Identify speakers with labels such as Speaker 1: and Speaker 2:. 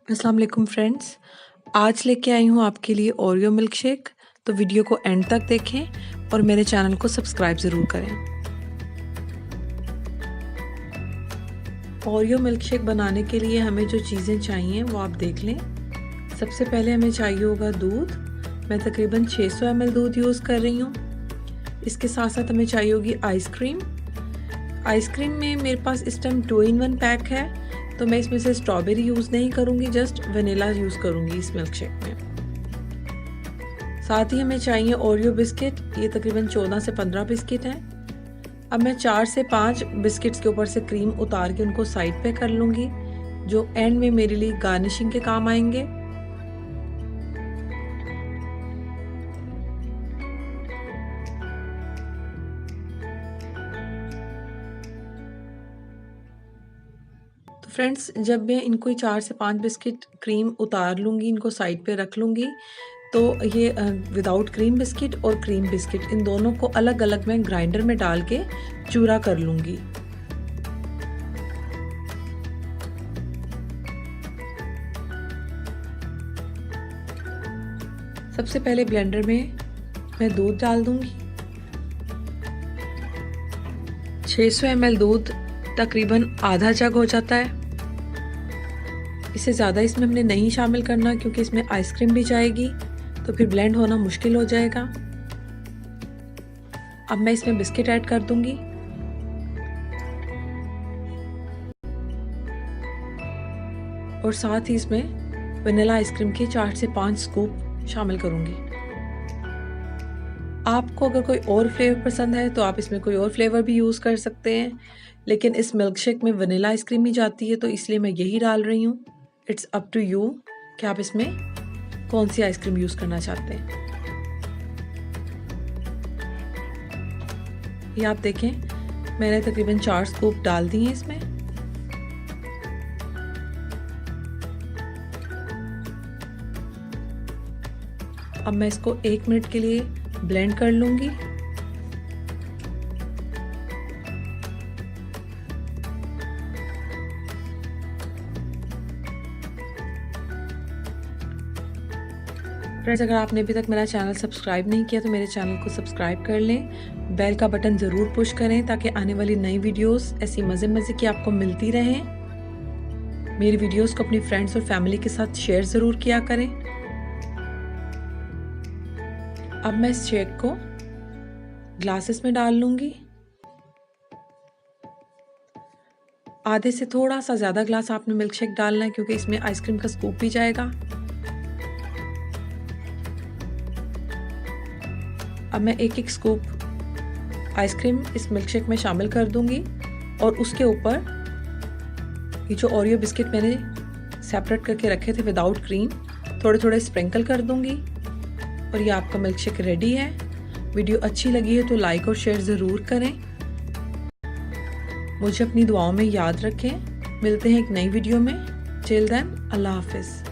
Speaker 1: अस्सलाम वालेकुम फ्रेंड्स। आज लेके आई हूँ आपके लिए ओरियो मिल्क शेक। तो वीडियो को एंड तक देखें और मेरे चैनल को सब्सक्राइब ज़रूर करें। ओरियो मिल्क शेक बनाने के लिए हमें जो चीज़ें चाहिए वो आप देख लें। सबसे पहले हमें चाहिए होगा दूध। मैं तकरीबन 600 ml दूध यूज़ कर रही हूँ। इसके साथ साथ हमें चाहिए होगी आइसक्रीम। आइसक्रीम में मेरे पास इस टाइम 2 in 1 पैक है, तो मैं इसमें से स्ट्रॉबेरी यूज़ नहीं करूँगी, जस्ट वनीला यूज़ करूँगी इस मिल्क शेक में। साथ ही हमें चाहिए ओरियो बिस्किट। ये तकरीबन 14 से 15 बिस्किट हैं। अब मैं 4 से 5 बिस्किट्स के ऊपर से क्रीम उतार के उनको साइड पे कर लूँगी, जो एंड में मेरे लिए गार्निशिंग के काम आएंगे। तो फ्रेंड्स, जब मैं इनको 4 से 5 बिस्किट क्रीम उतार लूँगी, इनको साइड पे रख लूँगी, तो ये विदाउट क्रीम बिस्किट और क्रीम बिस्किट इन दोनों को अलग अलग मैं ग्राइंडर में डाल के चूरा कर लूँगी। सबसे पहले ब्लेंडर में मैं दूध डाल दूँगी। 600 ml दूध तकरीबन आधा जग हो जाता है। इससे ज़्यादा इसमें हमने नहीं शामिल करना, क्योंकि इसमें आइसक्रीम भी जाएगी, तो फिर ब्लेंड होना मुश्किल हो जाएगा। अब मैं इसमें बिस्किट ऐड कर दूंगी। और साथ ही इसमें वनीला आइसक्रीम के 4 से 5 स्कूप शामिल करूंगी। आपको अगर कोई और फ्लेवर पसंद है तो आप इसमें कोई और फ्लेवर भी यूज़ कर सकते हैं, लेकिन इस मिल्क शेक में वनीला आइसक्रीम ही जाती है, तो इसलिए मैं यही डाल रही हूँ। इट्स अप टू यू कि आप इसमें कौन सी आइसक्रीम यूज़ करना चाहते हैं। ये आप देखें, मैंने तकरीबन 4 स्कूप डाल दिए हैं इसमें। अब मैं इसको 1 मिनट के लिए ब्लेंड कर लूँगी। फ्रेंड्स, अगर आपने अभी तक मेरा चैनल सब्सक्राइब नहीं किया तो मेरे चैनल को सब्सक्राइब कर लें। बेल का बटन ज़रूर पुश करें ताकि आने वाली नई वीडियोस ऐसी मज़े की आपको मिलती रहें। मेरी वीडियोस को अपनी फ्रेंड्स और फैमिली के साथ शेयर ज़रूर किया करें। अब मैं इस शेक को ग्लासेस में डाल लूँगी। आधे से थोड़ा सा ज़्यादा ग्लास आपने मिल्क शेक डालना है, क्योंकि इसमें आइसक्रीम का स्कूप भी जाएगा। अब मैं एक स्कूप आइसक्रीम इस मिल्क शेक में शामिल कर दूंगी और उसके ऊपर ये जो ओरियो बिस्किट मैंने सेपरेट करके रखे थे विदाउट क्रीम, थोड़े थोड़े स्प्रिंकल कर दूंगी। और ये आपका मिल्क शेक रेडी है। वीडियो अच्छी लगी है तो लाइक और शेयर ज़रूर करें। मुझे अपनी दुआओं में याद रखें। मिलते हैं एक नई वीडियो में। टिल देन, अल्लाह हाफिज़।